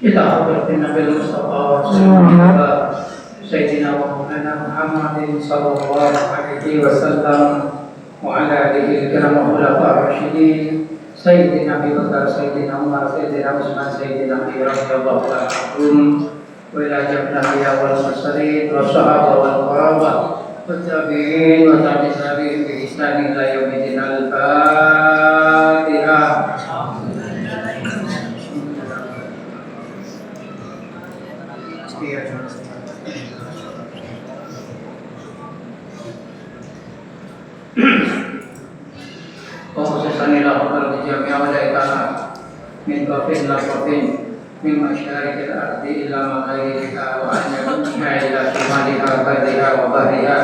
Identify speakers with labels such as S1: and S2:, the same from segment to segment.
S1: إلى حضرة النبي المصطفى وسيدنا سيدنا ومولانا محمد صلى الله عليه وسلم وعلى آله الكرام والخلفاء الراشدين سيدنا أبي بكر سيدنا عمر سيدنا عثمان سيدنا علي رضي الله تعالى عنهم وإلى جميع الأنبياء والمرسلين والصحابة والقرابة والتابعين وتابعين بإحسان إلى يوم الدين. الفاتحة. وخصوصا إلى حضرة جميع ملائكتنا من كفر إلى كفر من مشارق الأرض إلى مغاربها وأن يمنها إلى شمالها وبرها وبحرها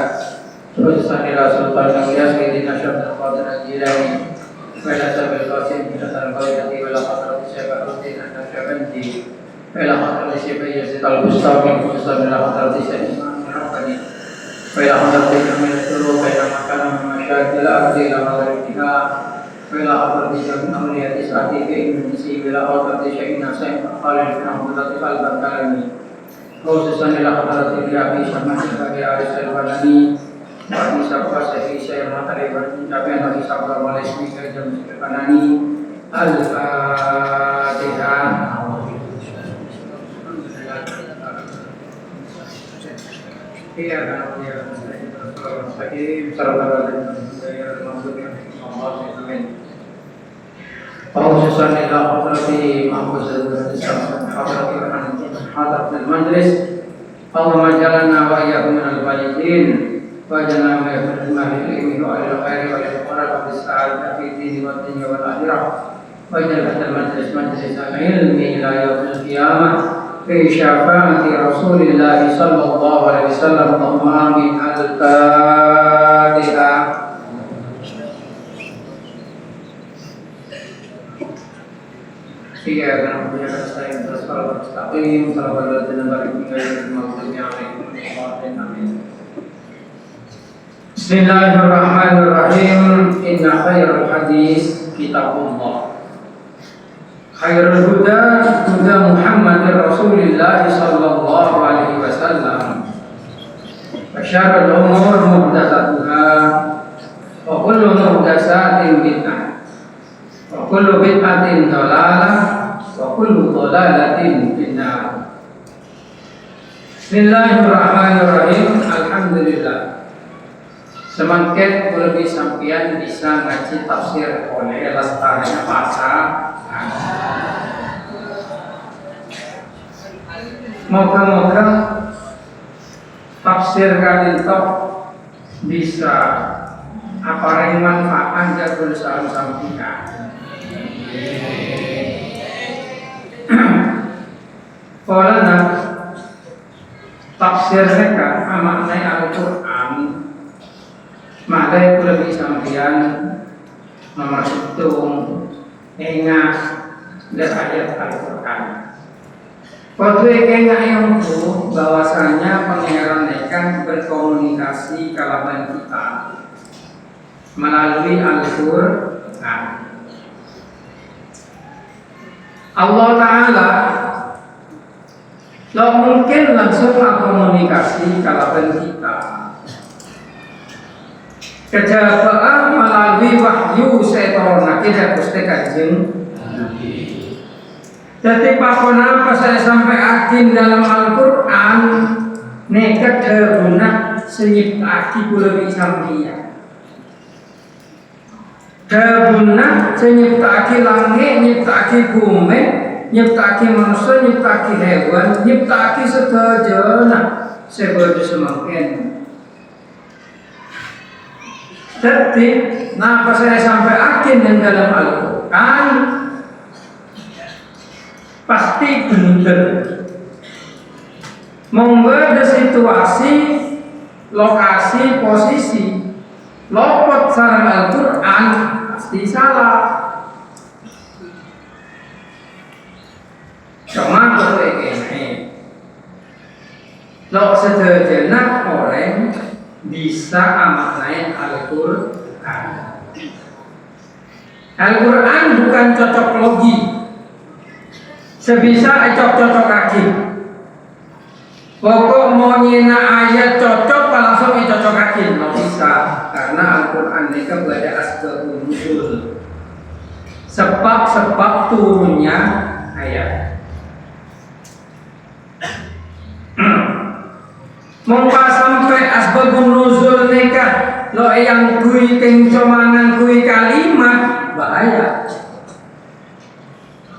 S1: خصوصا إلى سلطان الأولياء سيدنا شيخ القادر الجيلاني وإلى سبع القاسم من القاعدة وإلى حضرة الشيخ الدين النقشبندي وإلى حضرة الشيخ يزيد البستامي خصوصا إلى حضرة الشيخ الحقني وإلى حضرة جميع الشروق وإلى مكان من مشارق الأرض إلى مغاربها وإلى حضرة جميع أولياء سعدي كإنسي وإلى حضرة شيخنا سيد خالد بن عبد اللطيف البكاري خصوصا إلى حضرة أبي سماح الباقي عريس البلاني وأبي سبا سيدي سيد مطري والجابين وأبي سبا والاسمي كجمع البلاني. الفاتحة. Iya kan, ya. Sakit, saudara dan saya maksudnya Allah amin. Khususan ila hadrati Muhammad sallallahu alaihi wasallam, hadrati al-majlis. Allahumma jalana wa iyyakum min al-walidin wa jalana min al-ilmi wa al-khairi wa al-qurra wa as-sa'adah fi dini wa dunya wal akhirah. Wa jalana al-majlis majlis al-ilmi ila yaumil qiyamah. في شفاعة رسول الله صلى الله عليه وسلم. اللهم آمين. الفاتحة. إياك نعبد وإياك نستعين اهدنا الصراط المستقيم صراط الذين أنعمت عليهم غير المغضوب عليهم ولا الضالين. بسم الله الرحمن الرحيم. إن خير الحديث كتاب الله khairul huda huda Muhammadir Rasulillah sallallahu alaihi wasallam wa syarrul umur muhdatsatuha wa kullu muhdatsatin bid'ah wa kullu bid'atin dhalalah wa kullu dhalalatin finnar. Bismillahirrahmanirrahim. Alhamdulillah semakin lebih sampian bisa ngaji tafsir oleh lestarinya pasal. Moga-moga tafsir kali itu bisa apareng manfaat jagol sampian. Karena tafsir mereka maknai Al-Quran maknai lebih sampian nomor hitung ingat dan ayat Al-Quran. Waktu ingat yang itu bahwasanya pangeran akan berkomunikasi kalaban kita melalui Al-Quran. Allah Ta'ala tidak mungkin langsung komunikasi kalaban kita. Kejabaan melalui wahyu setan kita Gusti Kanjeng. Jadi apa saya sampai akin dalam Al-Quran nekat guna senyiptaki kulawi sampian guna senyiptaki langit, nyiptaki bumi, nyiptaki manusia, nyiptaki hewan, nyiptaki sedajana sebab semakin. Jadi kenapa saya sampai akin dalam Al-Quran pasti benar. Membuat situasi, lokasi, posisi, lopot sarang Al-Quran pasti salah. Cuma betul ini. Lo sederhana orang bisa amaknai Al-Quran. Al-Quran bukan cocok logi. sebisa cocok kaki. Pokok mau nyina ayat cocok langsung cocok kaki, nggak bisa karena Al-Quran ini kan berada asbabun nuzul, sebab turunnya ayat. Mongko sampai asbabun nuzul nikah lo yang kui kencomangan kui kalimat bahaya.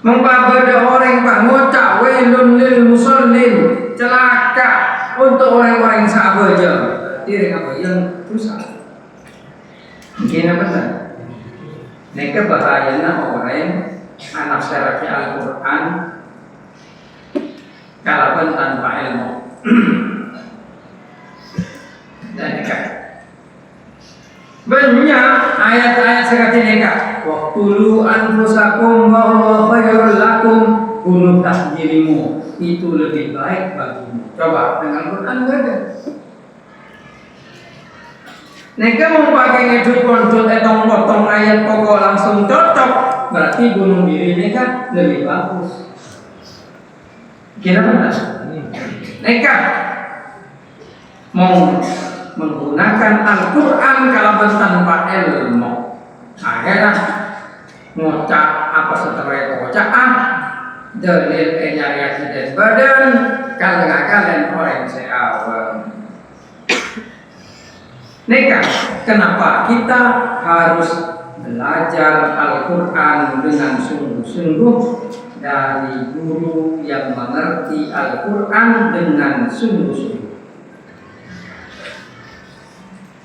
S1: Mongko ada orang pak ngocak wailun lil musallin, celaka untuk orang-orang sahaja. Diri apa yang rusak. Mungkin apa tak? Mereka bahayanya orang anak syarati Al-Quran kalaupun tanpa ilmu. Dan mereka banyak ayat-ayat sekali mereka. Waqtulu anfusakum wa huwa khairul lakum, bunuh dirimu itu lebih baik bagimu. Coba dengan Quran enggak ada. Mereka mau pakai ngedut koncut potong ayat pokok langsung cocok, berarti bunuh diri mereka lebih bagus. Kira benar? Mereka mau menggunakan Al-Quran kalau tanpa ilmu. Akhirnya ngocak apa setelah ngocak dalil nyari dan badan kalian orang seawal. Neka, kenapa kita harus belajar Al-Quran dengan sungguh-sungguh dari guru yang mengerti Al-Quran dengan sungguh-sungguh,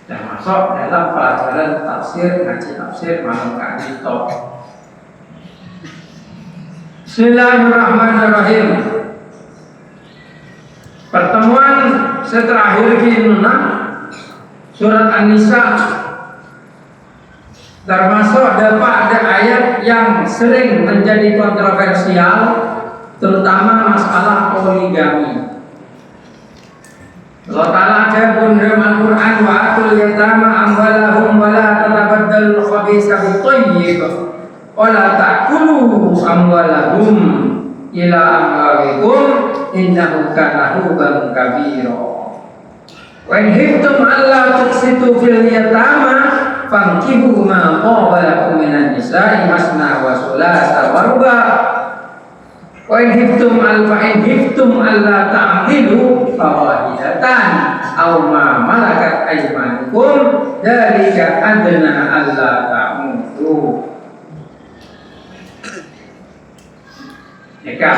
S1: termasuk dalam pelajaran tafsir, ngaji tafsir malam kali top. Bismillahirrahmanirrahim. Pertemuan terakhir kita surat An-Nisa, termasuk ada ayat yang sering menjadi kontroversial, terutama masalah poligami. Allah Ta'ala jabun dalam Al-Quran wa atul yatama amwalahum wa la tatabaddalul khabisa bit-thayyib wa la ta'kulu amwalahum ila amwalikum innahu kana huban kabira. Wa in khiftum alla tuqsitu fil yatama fankihu ma qaba lakum minan nisa'i masna wa sulasa wa ruba. Wa in khiftum alla ta'dilu fawahidatan aw ma malakat aymanukum dzalika adna alla ta'mutu. Maka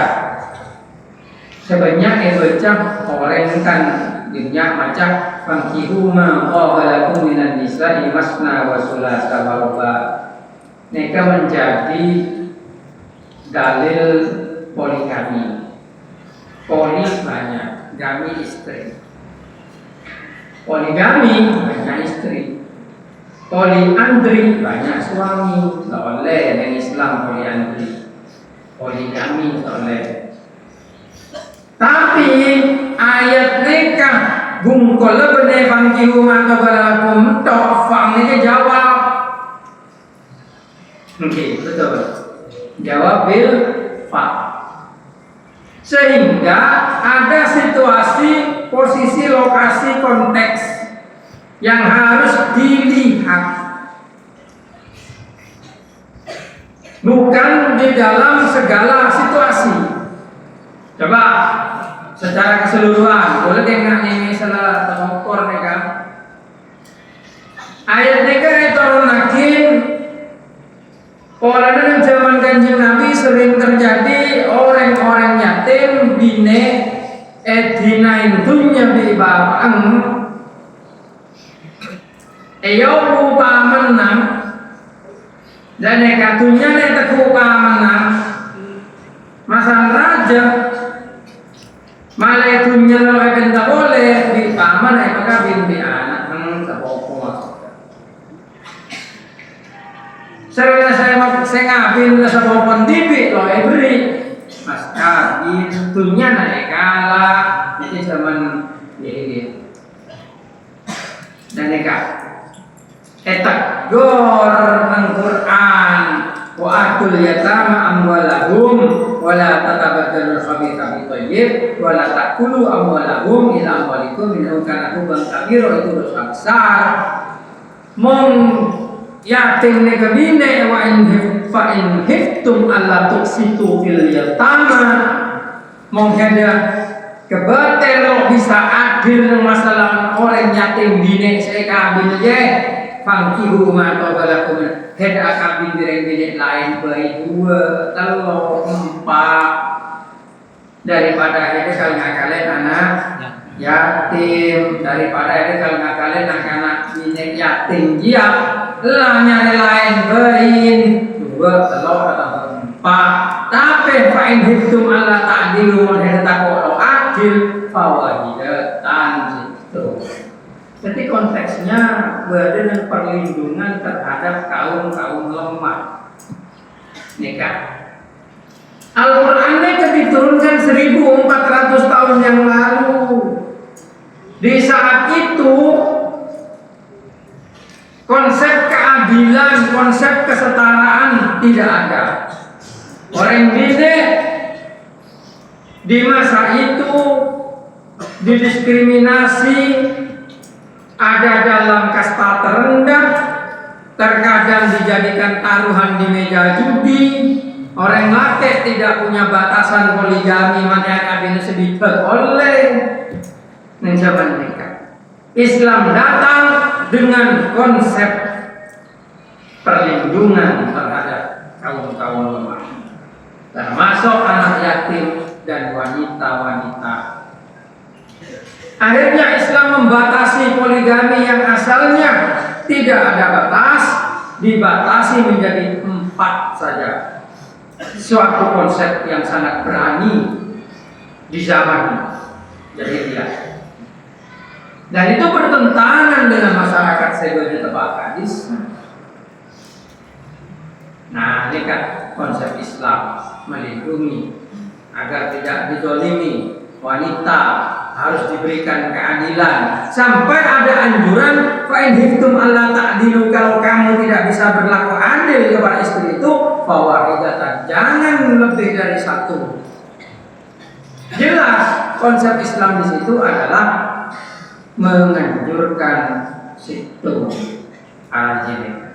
S1: sebanyak baca orang kan dunia macam fankihu ma qaba lakum minan nisa'i masna wa sulasa wa ruba. Mereka menjadi dalil poligami. Poli banyak, gami istri. Poligami banyak istri. Poliandri banyak suami. Tak boleh dengan Islam poliandri. Poligami tak boleh. Tapi ayat nikah bungkol benih fankihu ma qaba lakum tok fang ini jawab. Okey, betul. Jawab bil fa. Sehingga ada situasi, posisi, lokasi, konteks yang harus dilihat, bukan di dalam segala situasi. Coba secara keseluruhan, boleh dengar ini salah tengokor mereka. Ayat mereka itu nakin. Pola dalam zaman Kanjeng Nabi sering terjadi orang-orang yatim bine edinain dunya bi babang rupa menang dan nekatunya neteku menang masang raja malah dunya lo tak boleh di paman apakah binti anak saya ngambil sebuah pendidik loh beri mas itunya naik kalah jadi zaman ini dan neka etak gor Al-Quran wa atul yatama amwalahum wa wala tatabaddalu khabitha bithayyib wala ta'kulu amwalahum ila amwalikum innahu kana huban kabira, itu dosa besar. Mong yatim negabine wa in hiftum alla tuksitu fil yatama, mong heda kebetel bisa adil ng masalah orang yatim bine saya kabin je fangkihu ma tabalakum heda kabin bine lain baik dua kalau empat daripada itu kalau ngakalen anak yatim, daripada itu kalau ngakalen anak bine yatim dia lahnya lain bain dua telur atau empat. Tapi fa'in hitum Allah ta'adilu heda takwa adil fawahidatan itu. Jadi konteksnya berada dengan perlindungan terhadap kaum lemah. Nikah. Al-Quran ini diturunkan 1400 tahun yang lalu. Di saat itu konsep keadilan, konsep kesetaraan tidak ada. Orang bine di masa itu didiskriminasi, ada dalam kasta terendah, terkadang dijadikan taruhan di meja judi. Orang laki tidak punya batasan poligami, makanya kabin sedikit oleh menjaban nikah. Islam datang dengan konsep perlindungan terhadap kaum lemah, termasuk anak yatim dan wanita-wanita. Akhirnya Islam membatasi poligami yang asalnya tidak ada batas, dibatasi menjadi 4 saja. Suatu konsep yang sangat berani di zaman jahiliyah. Dan itu bertentangan dengan masyarakat sebagai tempat hadis. Nah, ini kan konsep Islam melindungi agar tidak dizalimi wanita, harus diberikan keadilan. Sampai ada anjuran fa'in hiftum alla ta'dilu, kalau kamu tidak bisa berlaku adil kepada istri itu fawahidatan, jangan lebih dari 1. Jelas konsep Islam di situ adalah menganjurkan situ al-jihad.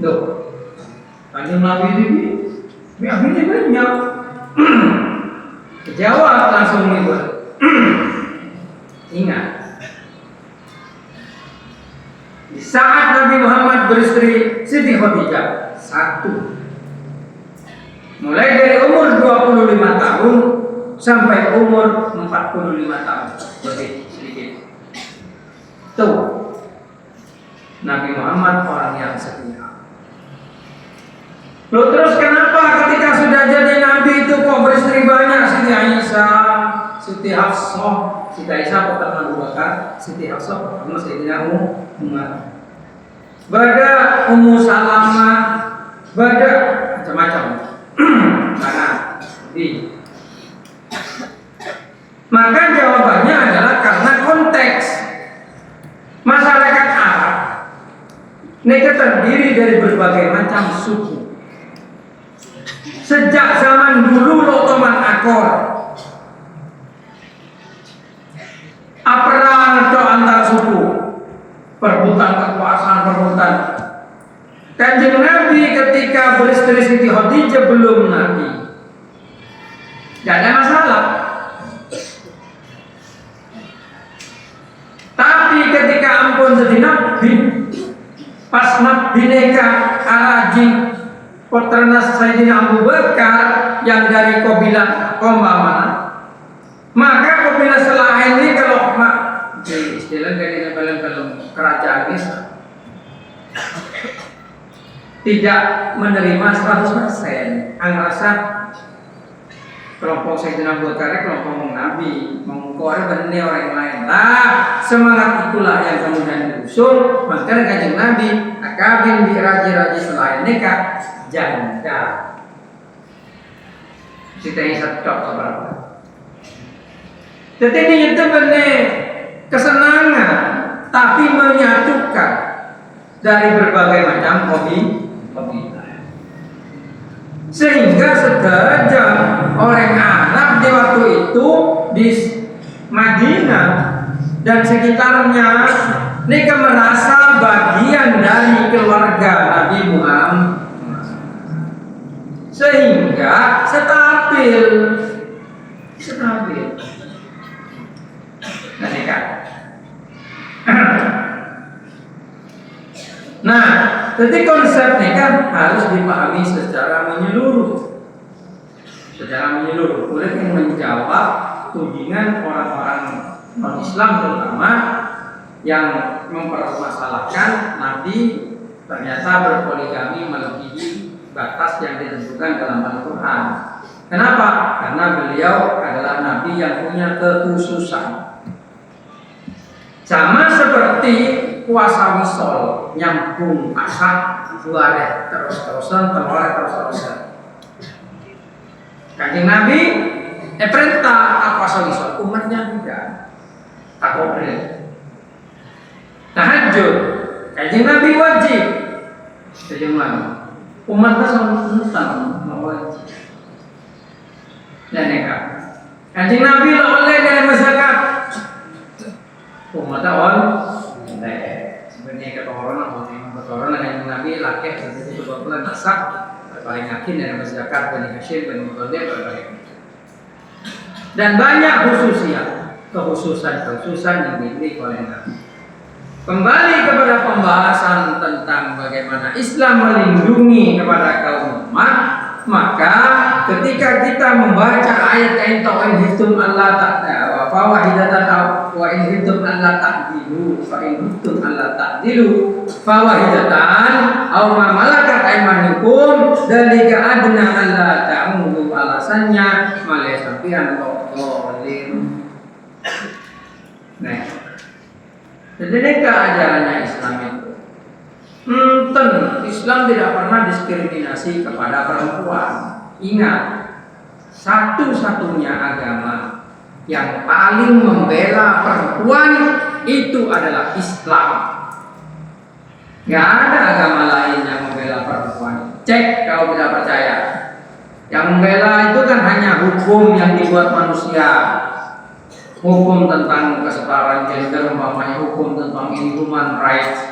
S1: Loh, Kanjeng Nabi ini banyak. Jawab langsung ibu. Ingat, di saat Nabi Muhammad beristri Siti Khadijah 1, mulai dari umur 25 tahun sampai umur 45 tahun, lebih sedikit. Tuh, Nabi Muhammad orang yang setia. Loh, terus kenapa ketika sudah jadi nabi itu kok beristri banyak? Siti Aisyah, Siti Hafsah, Siti Aisyah pertama Abu Bakar, Siti Hafsah pertama Sayyidina Umar. Bada Ummu Salamah, bada macam-macam. Karena maka jawabannya adalah karena konteks masyarakat Arab. Mereka terdiri dari berbagai macam suku. Sejak zaman dulu Ottoman Akor, perang itu antar suku, perebutan kekuasaan. Kanjeng Nabi ketika beristri Siti Khadijah belum Nabi, tidak ada masalah. Tapi ketika ampun jadi Nabi, pas Nabi nikah Araji putrana Sayyidina Abu Bakar yang dari kabilah mana, maka kabilah selain ini kalau istilah dari film kerajaan tidak menerima 100%. Angrasa kelompok Sayyidina Abu Bakar, kelompok Nabi, mengkore benih orang lain. Nah, semangat itulah yang kemudian diusung. Maka Kanjeng Nabi akabin di raja-raja selain nikah janda. Kita yang satu seberapa. Jadi ini itu benih kesenangan, tapi menyatukan dari berbagai macam hobi. Sehingga sederajat orang Arab di waktu itu di Madinah dan sekitarnya mereka merasa bagian dari keluarga Nabi Muhammad, sehingga stabil. Nah, jadi konsep nikah harus dipahami secara menyeluruh. Boleh menjawab tudingan orang-orang non-Islam terutama yang mempermasalahkan Nabi ternyata berpoligami melebihi batas yang ditentukan dalam Al-Quran. Kenapa? Karena beliau adalah Nabi yang punya kekhususan. Sama seperti puasa wisol, nyambung akad juare terus-terusan, terus-terusan. Kanjeng Nabi perintah puasa wisol, umatnya tidak. Takobril. Tahajud, kanjeng Nabi wajib. Sejumlah umatnya sama wajib. Dan nekat. Kanjeng Nabi oleh dari masyarakat. Umatnya sebenarnya keturunan yang Nabi laki dari kebetulan nasab paling yakin dari masyarakat Bani Hashim Bani Muthalib dan banyak kekhususan yang dimiliki oleh Nabi. Kembali kepada pembahasan tentang bagaimana Islam melindungi kepada kaum umat, maka ketika kita membaca ayat yang ta'in hitum Allah ta'ala wa wahidatan wa in hitum Allah ta'dilu fa in hitum Allah ta'dilu fa wahidatan aw ma malakat aymanukum dzalika adna alla ta'mudu, alasannya malasafian qaulin. Nah, jadi keajarannya Islam itu Islam tidak pernah diskriminasi kepada perempuan. Ingat, satu-satunya agama yang paling membela perempuan itu adalah Islam. Gak ada agama lain yang membela perempuan. Cek kalau tidak percaya. Yang membela itu kan hanya hukum yang dibuat manusia. Hukum tentang kesetaraan gender, umpamanya hukum tentang human rights,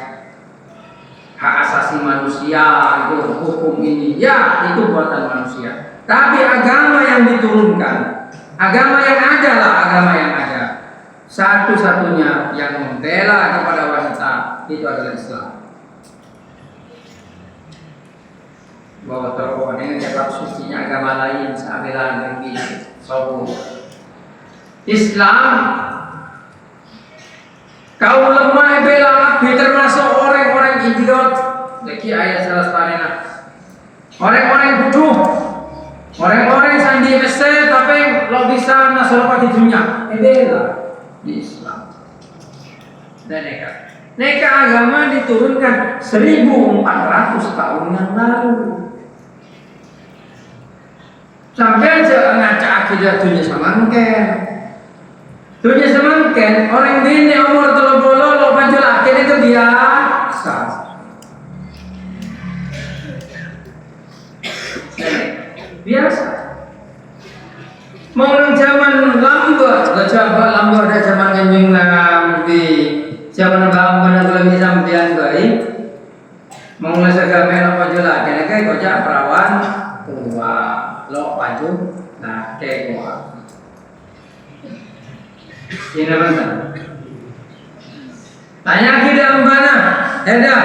S1: hak asasi manusia, itu hukum ini, ya itu buatan manusia. Tapi agama yang diturunkan, agama yang ada lah, agama yang ada. Satu-satunya yang membela kepada wanita itu adalah Islam. Bahwa terowongan ini dapat sucinya agama lain, seabilan lebih sobu. Islam kaum lemah bela termasuk orang-orang idiot. Lagi ayat selastarena. Orang-orang bodoh, orang-orang sandi mesej tapi lo bisa nasrul di dunia. Bela di Islam. Dan neka agama diturunkan 1400 tahun yang lalu. Sampai ngaca akidah dunia samangken. Dunia semangken orang dini umur 30 lo panjul akhir itu biasa. Biasa. Mau nang zaman lambat, ada zaman kanjeng Nabi. Zaman Nabi lebih sampean baik. Mau ngasih melo panjul akhir kayak kocak perawan tua lo panjul nah kayak gua. Ini mana? Tanya kita mana? Ada.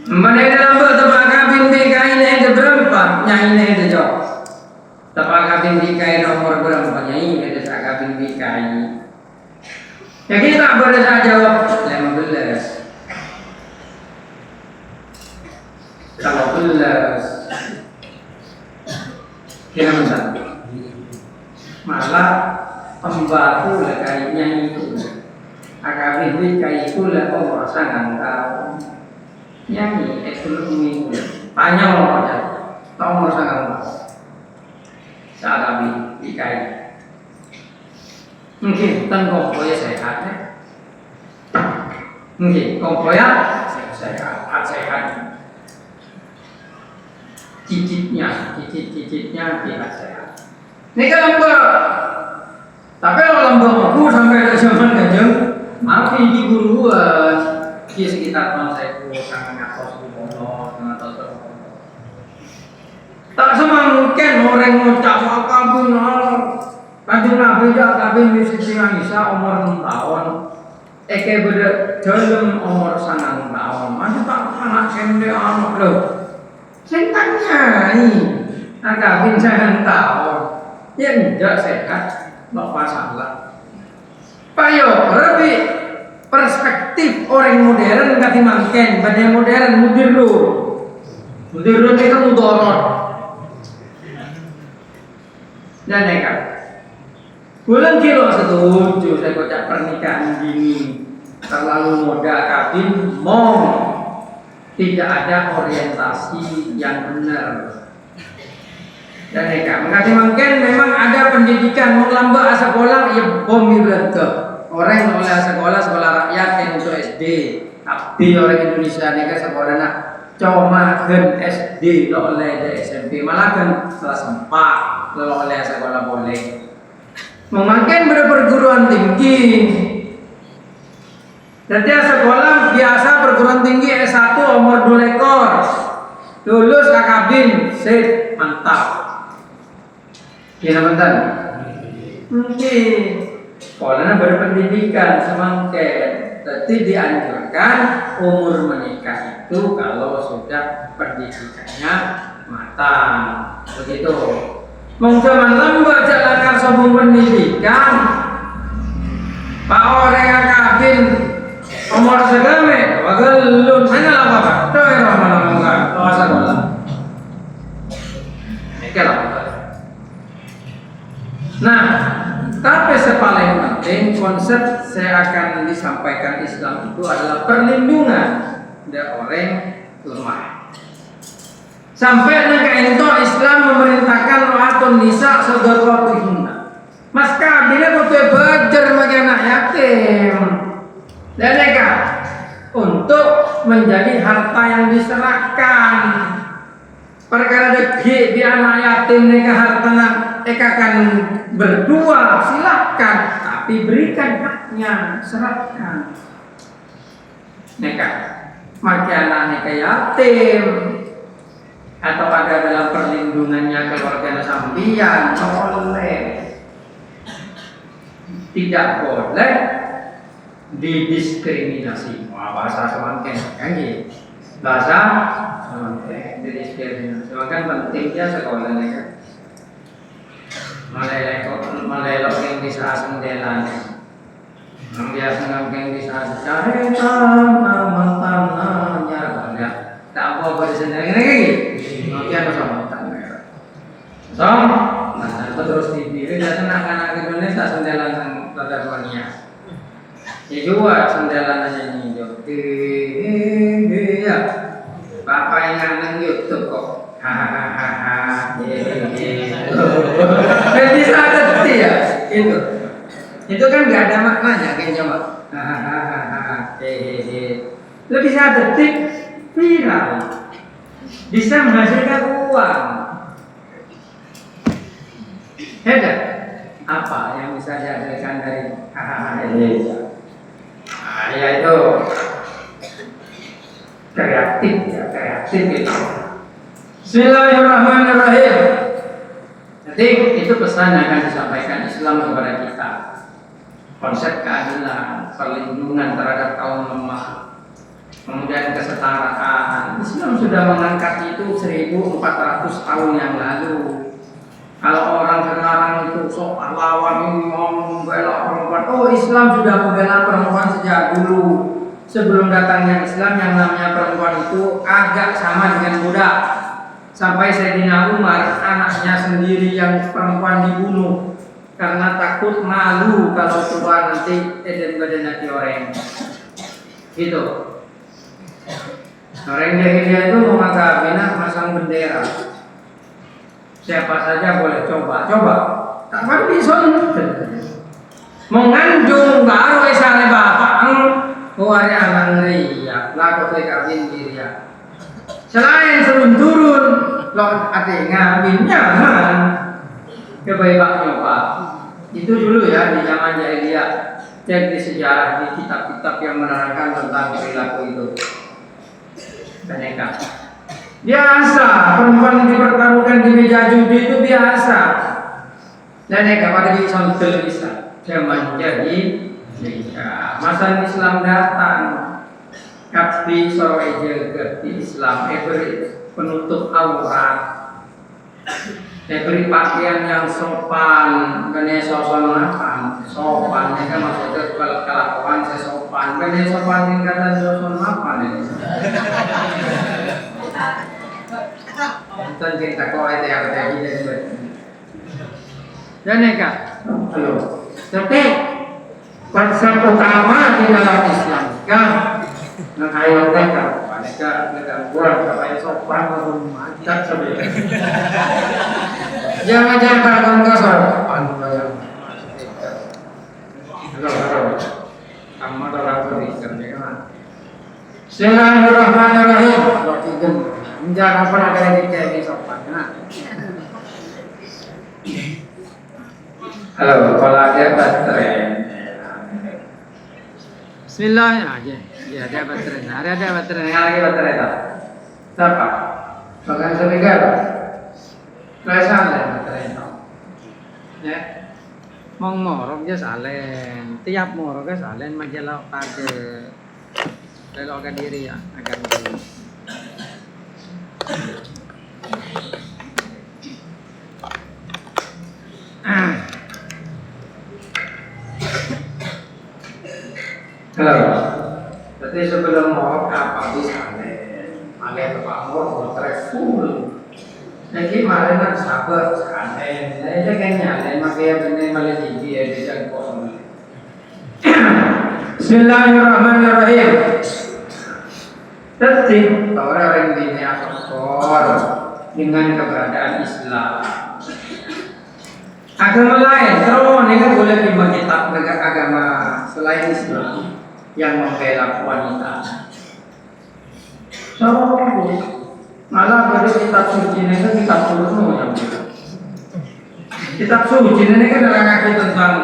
S1: Mana ada lambat tepaga binti kain ada berapa? Nyai ada jawab. Tepaga binti kain nomor berapa? Nyai ada tepaga binti kain. Ya kita boleh jawab 15. Kalau 15. Kira mana? Malah pembaku lah kayaknya itu agak bintik kayak itu lah kok merasa nggak tahu nyanyi ekonomi tanya loh aja tahu merasa nggak tahu saat bintik kayak mungkin tan kompoya sehat ya mungkin kompoya sehat cicitnya tidak sehat. Ini kan lembah. Tapi kalau lembah aku sampai ada zaman Kanjeng, maaf ini guru di sekitar tahun saya sangat ngatos bumono, ngatos. Tak semangken orang ngucap kabin Kanjeng Nabi dak kabin di Siti Aisyah umur 6 tahun. Eke beda dalam umur 9 tahun. Masih tak anak sende anak lho. Sing tanyai. Kabin 9 tahun. Ya enggak sehat, bapak salah. Payo, lebih perspektif orang modern kati mangken, badai modern mudirun itu mudorot. Dan nekat. Bulan kilo setuju saya kocak pernikahan gini terlalu muda kabin tidak ada orientasi yang benar. Dan nekat. Mengasih mungkin memang ada pendidikan melambak sekolah ya bom berbentuk. Orang oleh sekolah rakyat yang untuk SD, tapi orang Indonesia ini kan sekolah nak cuma gen SD oleh SMP malah kan kelas 4 oleh sekolah boleh. Memakai perguruan tinggi. Jadi sekolah biasa perguruan tinggi S1 umur 2 ekor. Lulus kakabin, sip, mantap. Gimana bentar? Mungkin sekolahnya berpendidikan semangken. Jadi dianjurkan umur menikah itu kalau sudah pendidikannya matang. Begitu. Zaman lembah jalan sobong pendidikan. Pak orang yang kabin umur segame, wagelun mana lah bapak? Tuh yang mana enggak? Tahu sekolah. Oke lah. Nah, tapi sepaling penting konsep saya akan disampaikan Islam itu adalah perlindungan dari orang lemah. Sampai dengan itu Islam memerintahkan rohatun nisa sedekatuhunna. Mas kabinnya butuh belajar bagi anak yatim. Dan mereka untuk menjadi harta yang diserahkan. Perkara degi di anak yatim mereka harta mereka akan berdua silakan, tapi berikan haknya, serahkan. Mereka maka anak mereka yatim atau ada dalam perlindungannya keluarga sambian tidak boleh didiskriminasi. Bahasa semangken kan gitu. Bahasa semangken didiskriminasi. Maka pentingnya sekolah mereka melelok yang bisa sendelanya. Yang biasa ngangkeng bisa cari tanah-tanahnya banyak. Tak apa bersendiri lagi. Nanti ada sama tangga. Nah terus dipilih dan anak-anak Indonesia sendelan sang Patagonia. Ya juga sendelan nyanyi joki. Ya, bapak yang nang YouTube kok. Hahaha. Jadi sangat ya itu. Itu kan nggak ada maknanya kan coba. Hahaha. Lebih satu detik viral. Bisa menghasilkan uang. Hebat. Apa yang bisa dihasilkan dari hahaha ini? Yaitu kreatif ya, kreatif itu. Bismillahirrahmanirrahim. Jadi itu pesan yang akan disampaikan Islam kepada kita. Konsep keadilan, perlindungan terhadap kaum lemah, kemudian kesetaraan. Islam sudah mengangkat itu 1400 tahun yang lalu. Kalau orang sekarang itu sok lawan ini mau membela perempuan, oh Islam sudah membela perempuan sejak dulu. Sebelum datangnya Islam yang namanya perempuan itu agak sama dengan budak. Sampai Sayyidina Umar anaknya sendiri yang perempuan dibunuh karena takut malu kalau keluar nanti badan hati orang. Gitu. Orang jahiliyah itu mau ngakabina masang bendera. Siapa saja boleh coba. Tak bisa. Mengandung baru esale bapak kuari alang riya, laku kawin diriya. Selain turun lo ada ngambil nyaman. Coba Pak nyoba. Itu dulu ya di zaman jahiliyah. Cek di sejarah di kitab-kitab yang menerangkan tentang perilaku itu. Tanyakan. Biasa, perempuan dipertaruhkan di meja judi itu biasa. Dan pada di sontel bisa zaman jadi masa Islam datang. Tapi sore jaga di Islam beri penutup aurat, beri pakaian yang sopan, kene sopan sopan, ini kan maksudnya kalau kelakuan sesopan, kene sopan tingkatan sopan apa nih? Kita cerita kau ada yang terjadi dari dan kak, halo, tapi konsep utama di dalam Islam kan. Nah, ayo mereka buat supaya sopan atau macet sebenarnya. Jangan kalau enggak sopan bayang. Halo. Kamu adalah berikan kan. Bismillahirrahmanirrahim. Jangan pernah kayak di sopan. Halo, kalau ada baterai. Bismillah aja. Ya ada baterai. Ada baterai. Yang lagi baterai tak? Siapa? Bahkan sebentar. Kelihatan lah baterai tak. Ya. Mong morong je salen. Tiap morong ke salen majalah pada. Belokkan diri ya agar dulu. Halo. Berarti sebelum mau apa bisa ale Pak Mor trek full. Jadi kemarin kan sabar salen. Saya kan nyalen makanya bener malah gigi ya di kosong. Bismillahirrahmanirrahim. Tetap orang ini akor dengan keberadaan Islam. Agama lain, terus ini kan boleh dibaca kitab agama selain Islam yang membela wanita. So, malah pada kitab suci ini kan kitab suci yang bela. Kitab suci ini kan menerangkan tentang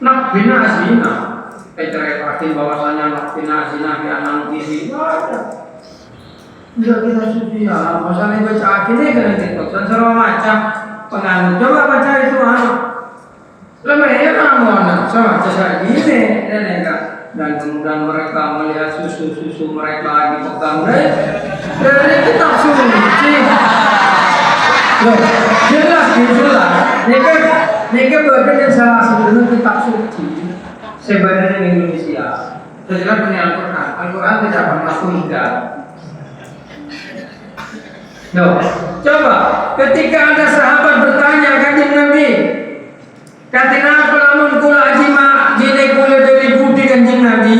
S1: nak bina zina. Pencari arti bahwasanya nak bina zina bianan kiri. Tidak kita suci ya. Masalah baca akhirnya kan kita dan segala macam penganut. Coba baca itu lama ya kamu sama jasa gini dan kemudian mereka melihat susu mereka dipegang dari kitab suci. Loh, jelas. Ini bagian salah satu kitab suci sebenarnya di Indonesia. Sejelas punya Al-Quran tidak pernah tinggal. Loh, coba ketika ada sahabat bertanya kanjeng Nabi, katina pelamun kula ajima jine kula dari budi kanjeng Nabi.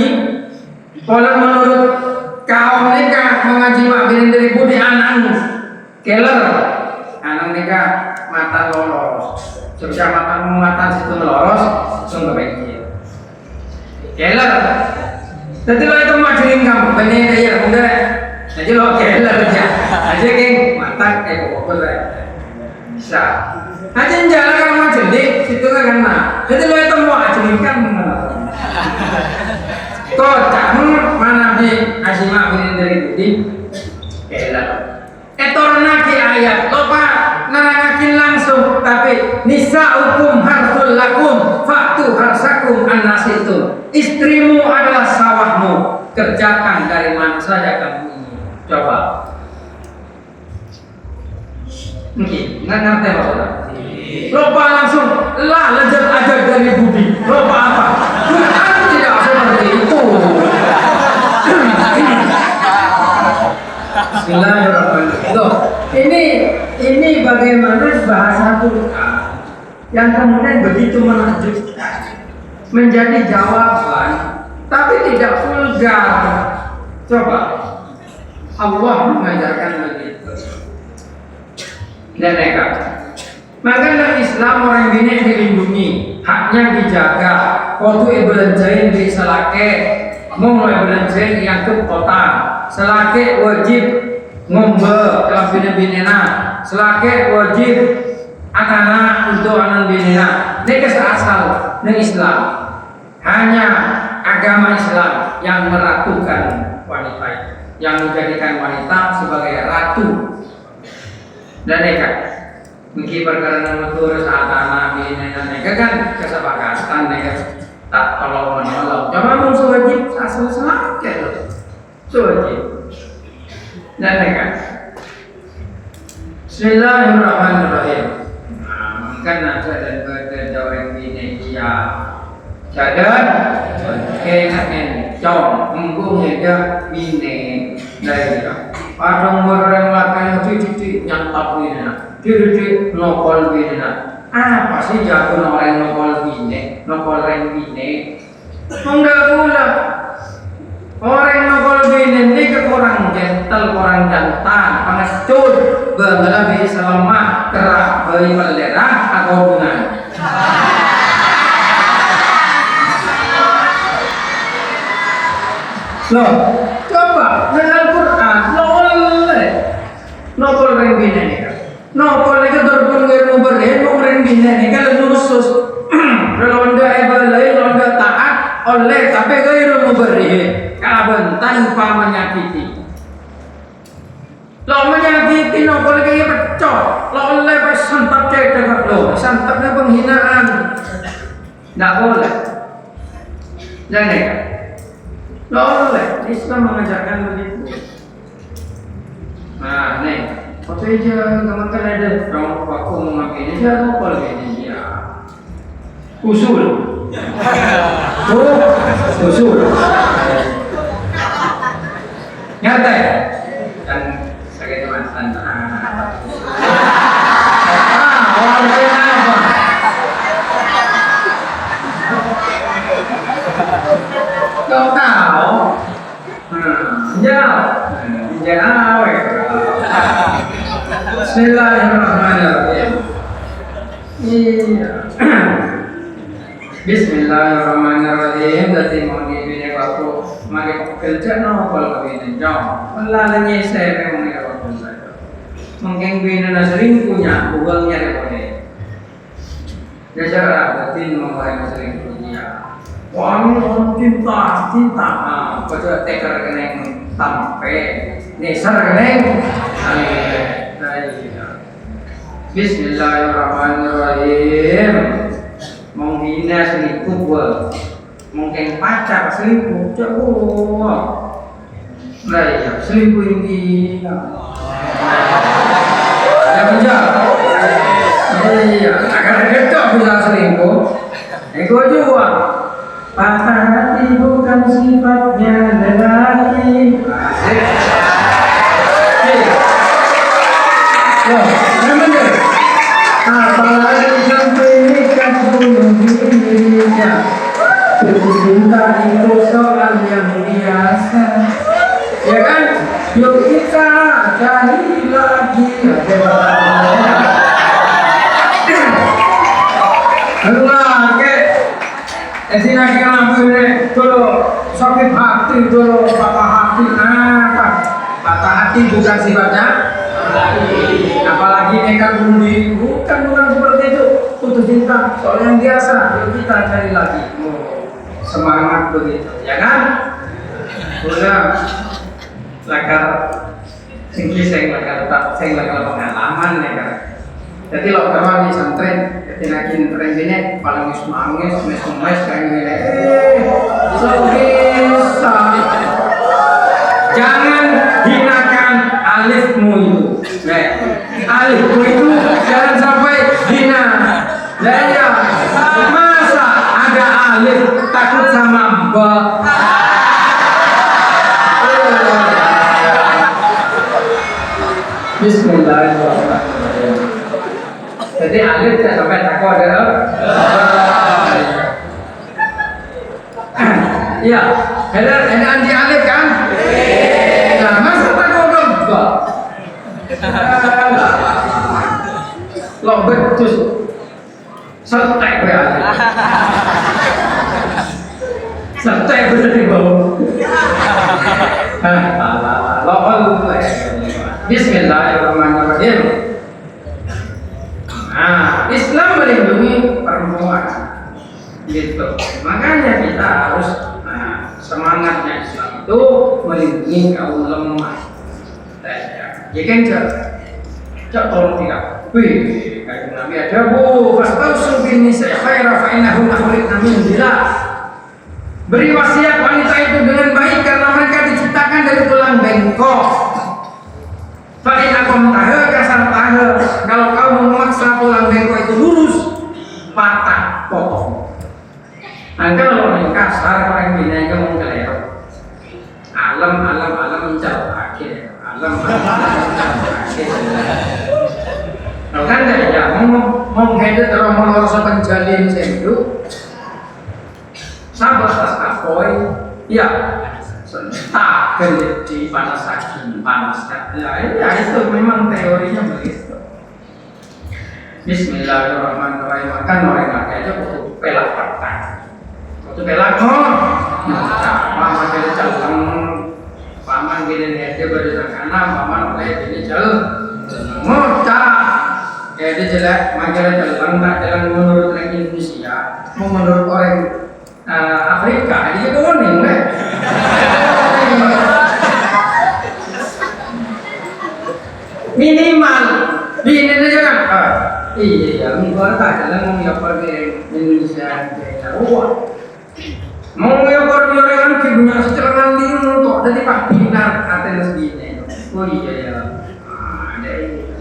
S1: Kalau menurut kaum mereka mengajima bini dari budi anakmu keler, anak mereka mata lolos. Sebab mata situ lolos, sungguh baik. Keler. Jadi lo itu majuin kamu, benih dia muda. Jadi lo keler aja, aja keng mata kayak kokol lah. Bisa. Aja jalan kamu majeli, situ kan nah. Jadi lo itu mau ajuin kamu. Kau kamu mana bi asima bini dari budi keler. Etornaki ayat, lupa nerangakin langsung, tapi nisa hukum harsul lakum, faktu harsakum annasitum. Istrimu adalah sawahmu, kerjakan dari mana saja kamu ini. Coba. Mungkin nggak ngerti maksudnya. Lupa langsung, lah lezat aja dari budi. Lupa apa? Quran tidak seperti itu. Bismillahirrahmanirrahim. Ini bagaimana bahasa Quran yang kemudian begitu menakjubkan menjadi jawaban, tapi tidak vulgar. Coba Allah mengajarkan begitu. Dan mereka, maka dalam Islam orang ini dilindungi, haknya dijaga. Waktu ibadah di selake, mau ibadah yang ke kota. Selaki wajib ngombe dalam bina-bina selake wajib akana untuk anak bina ini asal dengan Islam hanya agama Islam yang meratukan wanita yang menjadikan wanita sebagai ratu dan neka mungkin perkara menutur saat anak bina neka kan kesepakatan neka tak kalau menolong coba musuh wajib asal selake wajib dan neka Bismillahirrahmanirrahim. Kan ada dan berjauhan bina ia cadar kenaknya jauh menggungnya bina dari padang orang makan cuci nyantap bina cuci nopol bina apa sih jago orang nopol bina nopol orang bina enggak pula orang nopol bina ini kurang gentle kurang jantan pengecut berlebih selama kerak beri melerah atau bunga loh coba dengan Quran nopol ring bina ini kan nopol ini terpun ilmu berilmu ring bina ini kan nusus londa ibalai londa taat oleh tapi ilmu beril kalau tanpa menyakiti lo menyakiti nopol kayak pecah lo oleh santak cedek lo santaknya penghinaan tidak boleh jangan ya lo oleh Islam mengajarkan begitu nah nih apa aja teman-teman ada orang aku memakai aja nopol ini dia usul usul nyata ya dan sebagai teman orang lain apa kau tahu jauh Bismillahirrahmanirrahim iya Bismillahirrahmanirrahim dadi mau ngene waktu mari kerja nopal kene jauh melalui saya memang ya waktu saya mungkin bina sering punya uangnya boleh jajar batin mau sering punya uang cinta pada teker keneng tampe neser keneng Bismillahirrahmanirrahim menghina selingkuh mungkin pacar selingkuh coba nah ya selingkuh ini ya benar iya agar kita bisa selingkuh ego juga patah hati bukan sifatnya lelaki apalagi sampai nikah bunuh dirinya cinta itu soal yang biasa ya kan yuk kita cari lagi aduh ke esi lagi ngambil dulu sakit hati dulu patah hati patah hati bukan sifatnya apalagi nekat bunuh diri bukan seperti itu putus cinta soal yang biasa yuk kita cari lagi semangat begitu ya kan udah lakar singki saya lakar pengalaman ya kan jadi lo kalau di santren ketinakin trennya paling semangat mes kayak gini so bisa jangan hinakan alifmu itu alifmu itu jangan sampai hina dan ya masa ada alif takut sama ba Bismillahirrahmanirrahim jadi alif tidak sampai takut ada iya ada anti alif kan nah masa takut ba lo betul santai ya santai bener di bawah Bismillahirrahmanirrahim. Nah, Islam melindungi perempuan, gitu. Makanya kita harus semangatnya Islam itu melindungi kaum lemah. Ya kan, cak tolong tidak. Wih, kayak Nabi ada bu, fastausu bin nisa'i khaira fa innahum khuliqna min dillah. Beri wasiat wanita itu dengan baik karena mereka diciptakan dari tulang bengkok. Fa in akum taha kasar taha. Kalau kau memaksa tulang bengkok itu lurus, patah, potong. Nah, kalau orang kasar, orang bina mau kelihatan. Alam menjauh akhir. Alam akhir. Kalau kan ya mau hebat terus melorot penjalin sendu. Sabar apoi, ya sentak di panas lagi, panas lagi. Ya itu memang teorinya begitu. Bismillahirrahmanirrahim. Kan orang aja butuh pelak patah. Butuh pelak mama jadi calon, paman gini dia berdasar kanan, paman oleh jadi calon. Mocah, jadi jelek, majalah calon tak jalan menurut orang Indonesia, mau menurut orang Afrika, dia kuning kan? Minimal di Indonesia kan? Iya, minimal tak jalan mau pergi Indonesia Jawa. Mau pergi orang kan punya secara nanti untuk jadi Pak Binar Atenas gini. Oh iya ya, ada ini.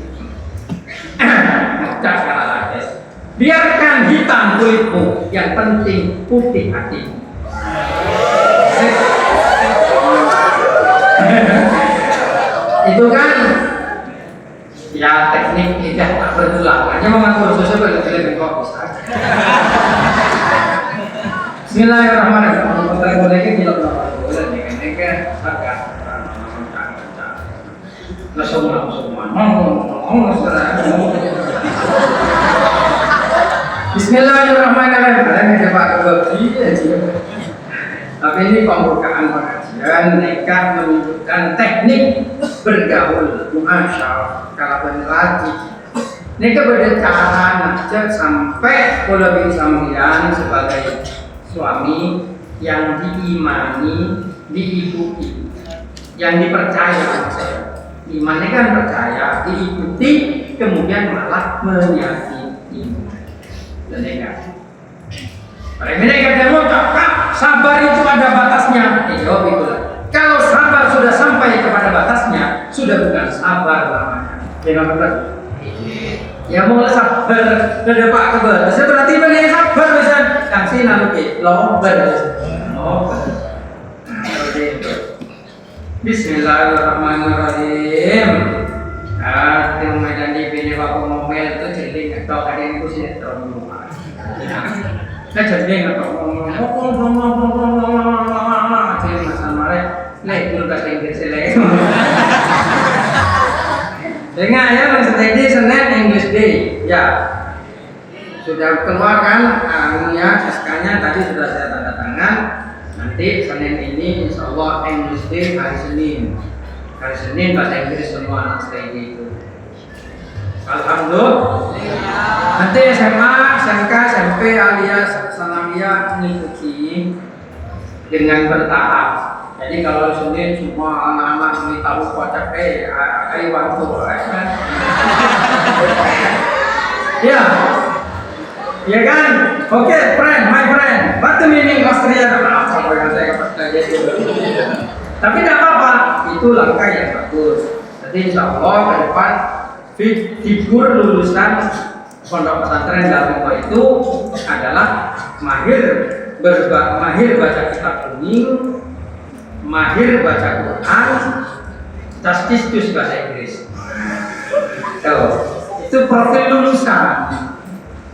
S1: Macam lagi. Biarkan hitam kulitmu, yang penting putih hatimu. Itu kan ya teknik tidak tak berulang. Hanya mengatur sosial lebih fokus saja. Bismillahirrahmanirrahim. Boleh-bolehnya bila boleh dengan harga. Bismillahirrahmanirrahim. Ini dapat berbagi. Tapi ini pembukaan pengajian nikah menunjukkan teknik bergaul muasyarah kalau lagi. Nikah bercara aja sampai lebih sambian sebagai suami yang diimani, diikuti, yang dipercaya. Imannya kan percaya, diikuti, kemudian malah menyakiti. Dan enggak. Mereka mau cakap, sabar itu ada batasnya. Jawab itulah. Kalau sabar sudah sampai kepada batasnya, sudah bukan sabar namanya. Jangan benar. Ya mau sabar, ada pak keber. Saya berarti mana sabar bisa? Kasih nanti lobar. Bismillahirrahmanirrahim. Yang medan di pilih waktu ngomel itu jadi atau ada yang kusir terus rumah. Nah jadi atau ngomong jadi masalah mereka. Nah itu bahasa Inggris lagi. Dengar ya maksudnya ini Senin English Day. Ya sudah keluar kan anunya SK-nya tadi sudah saya tanda tangan. Nanti Senin ini insya Allah English Day hari Senin. Hari Senin bahasa Inggris semua anak stay itu. Alhamdulillah. Nanti SMA, SMK, SMP, alias Sanawiyah mengikuti dengan bertahap. Jadi kalau Senin semua anak-anak ini tahu kocak ayo waktu. Ya. Ya kan? Oke, friend, my friend. What the meaning Austria? Tapi tidak apa-apa, itu langkah yang bagus. Jadi insya Allah ke depan figur lulusan pondok pesantren Darmo itu adalah mahir baca kitab kuning, mahir baca Quran, tastistus bahasa Inggris. Itu profil lulusan.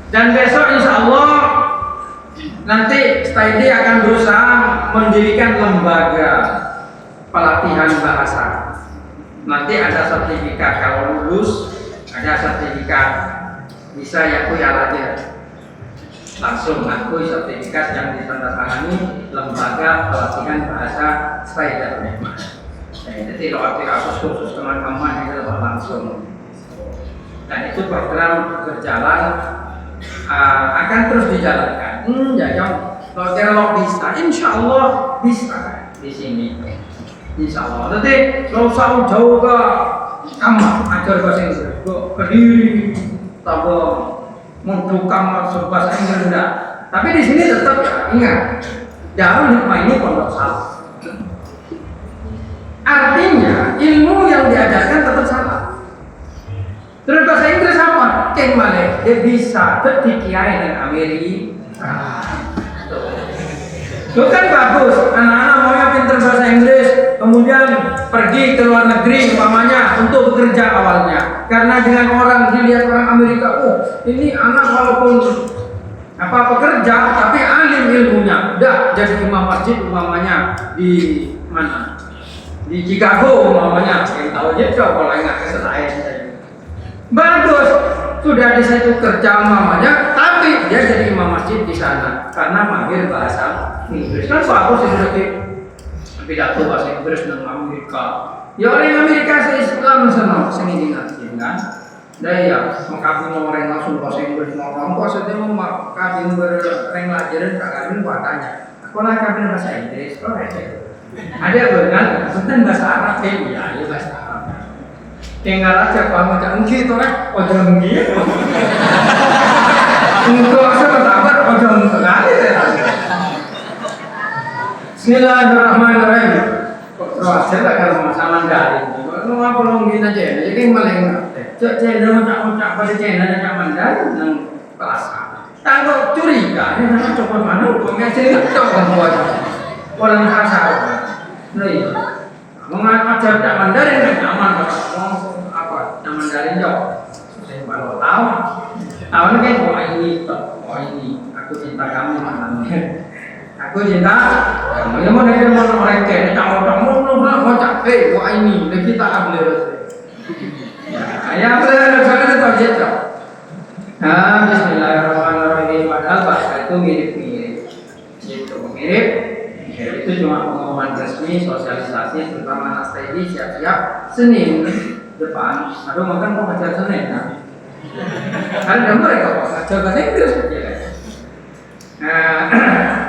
S1: Dan besok insya Allah nanti Staidi akan berusaha mendirikan lembaga pelatihan bahasa. Nanti ada sertifikat kalau lulus, ada sertifikat bisa ya aja. Langsung akui sertifikat yang ditandatangani lembaga pelatihan bahasa Staidi. Jadi kalau kasus khusus pemakaman itu langsung. Dan itu program berjalan akan terus dijalankan. Kalau bisa, insya Allah bisa di sini. Insya Allah. Jadi kalau usah jauh ke kamar ajar bahasa Inggris, ke Kediri, Tabung, untuk kamar bahasa Inggris enggak. Tapi di sini tetap ya ingat, Darul Hikmah ini pondok salah. Artinya ilmu yang diajarkan tetap salah. Terus bahasa Inggris apa? Ken Male, dia bisa tertikiai dengan Amerika. Itu kan bagus, anak-anak maunya pintar bahasa Inggris, kemudian pergi ke luar negeri umpamanya untuk bekerja awalnya. Karena dengan orang dilihat orang Amerika, oh ini anak walaupun pekerja tapi alim ilmunya, udah jadi imam masjid umpamanya di mana? Di Chicago umpamanya, yang tahu aja coba kalau nggak kesalahan. Bagus, sudah di situ kerja umpamanya, tapi dia jadi imam masjid di sana karena mahir bahasa Inggris. Kan bagus seperti pidato bahasa Inggris dengan Amerika. Ya orang Amerika se-Islam sana sing ngaji kan. Dan ya, makabin orang langsung bahasa Inggris ngomong kok sedih mau kabin bereng lajaran tak kabin katanya. Aku lah kabin bahasa Inggris, kok receh. Ada kan, bukan bahasa Arab ya, bahasa Arab. Tinggal aja kamu cak mungkin itu kan ojo mungkin. Untuk asal sabar ojo sekali ya. Bismillahirrahmanirrahim. Kok saya tak kalau masalah Mandarin. Lu apa lu ngin aja, jadi malah cek channel cak pada channel cak Mandarin nang kelas. Tanggo curiga, ini sama coba mana? Pokoknya cerita coba buat orang kasar. Nih, mengajar cak Mandarin kan aman apa? Cak Mandarin jauh. Saya baru tahu. Tahu kan ini, aku cinta kamu namanya. Aku cinta kamu. Yang mana yang mana orang kaya, kamu mau cak, wah ini, kita ambil. Ya, boleh jangan itu aja. Nah, Bismillahirrahmanirrahim. Padahal bahasa itu mirip-mirip. Mirip. Itu cuma pengumuman resmi, sosialisasi, terutama anak studi siap-siap Senin depan. Aduh, makan mau ngajar Senin kan? Ada mereka kok ngajar bahasa Inggris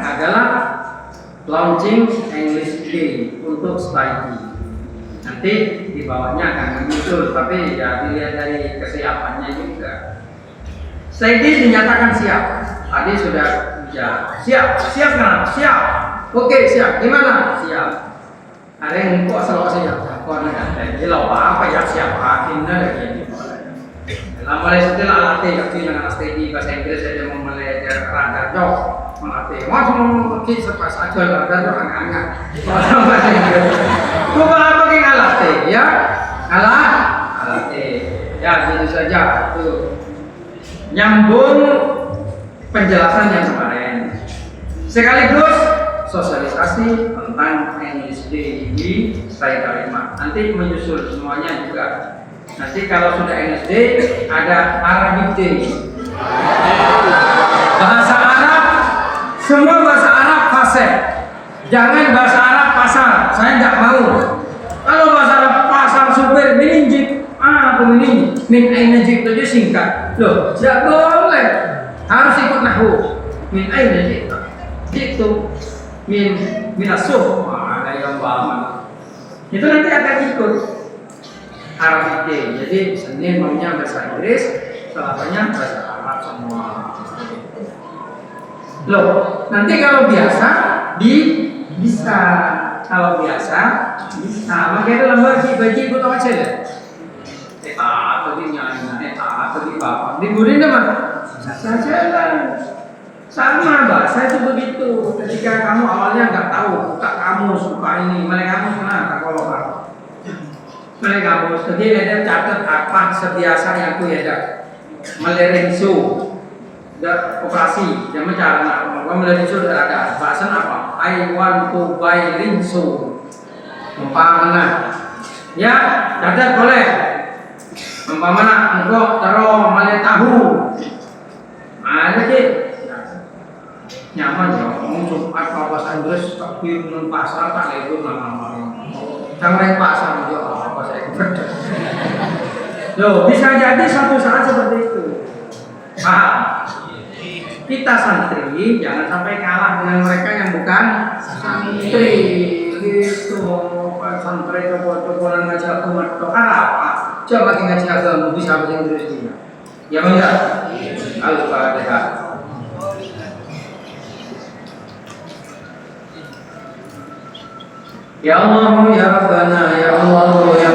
S1: adalah launching English Day untuk studi. Nanti di bawahnya akan muncul, tapi ya dilihat dari kesiapannya juga. Studi dinyatakan siap. Tadi sudah siap kan? Siap. Oke, siap. Gimana? Siap. Ada yang kok selalu siap. Kok ada? Jadi apa ya siap? Akhirnya lagi. Lama setelah alatnya yakin dengan studi bahasa Inggris saja mau belajar radar jok melatih. Wah mau kita pas aja radar orang angkat. Bahasa Inggris. Coba apa yang alatnya ya? Alatnya. Ya gitu saja. Tuh. Nyambung penjelasan yang kemarin. Sekaligus sosialisasi tentang English Day di Stay Kalimat. Nanti menyusul semuanya juga. Nanti kalau sudah English Day ada Arabic Day. Bahasa Arab, semua bahasa Arab fasih. Jangan bahasa Arab pasar. Saya tidak mau. Kalau bahasa Arab pasar supir meninjik, aku meninjik. Min aina jikta aja singkat. Loh, tidak boleh. Harus ikut nahwu. Min aina jikta. Itu minasuh. Ada yang paham. Itu nanti akan ikut Arabic Day. Jadi Senin maunya bahasa Inggris, Selatanya bahasa Arab semua. Loh, nanti kalau biasa bisa. Kalau biasa bisa. Makanya dalam bagi ikut aja ya. Atau di nyanyi, atau di bapak, di gurin mana? Saja lah. Sama bahasa itu begitu. Ketika kamu awalnya nggak tahu, buka kamu suka ini, mereka kamu kenapa kalau kamu? Mereka kamu, jadi ada catat apa sebiasa yang aku ada. Melerinsu, operasi, yang cara melerinsu ada. Bahasa apa? I want to buy rinsu. Umpamanya, ya catat boleh. Umpamanya engkau taruh melihat tahu. Jadi nyaman ya, ngomong Jumat bahasa Inggris tapi pasar tak itu nama-nama. Cangkring pasar itu apa saya pedas.
S2: Loh, bisa jadi suatu saat seperti itu. Paham? Kita santri jangan sampai kalah dengan mereka yang bukan santri. Gitu. Santri coba-coba ngaji agama itu apa?
S1: Coba kita ngaji agama bisa bahasa Inggris dia. Ya enggak? Al-Fatihah. Ya Allah ya Rabbana ya Allah ya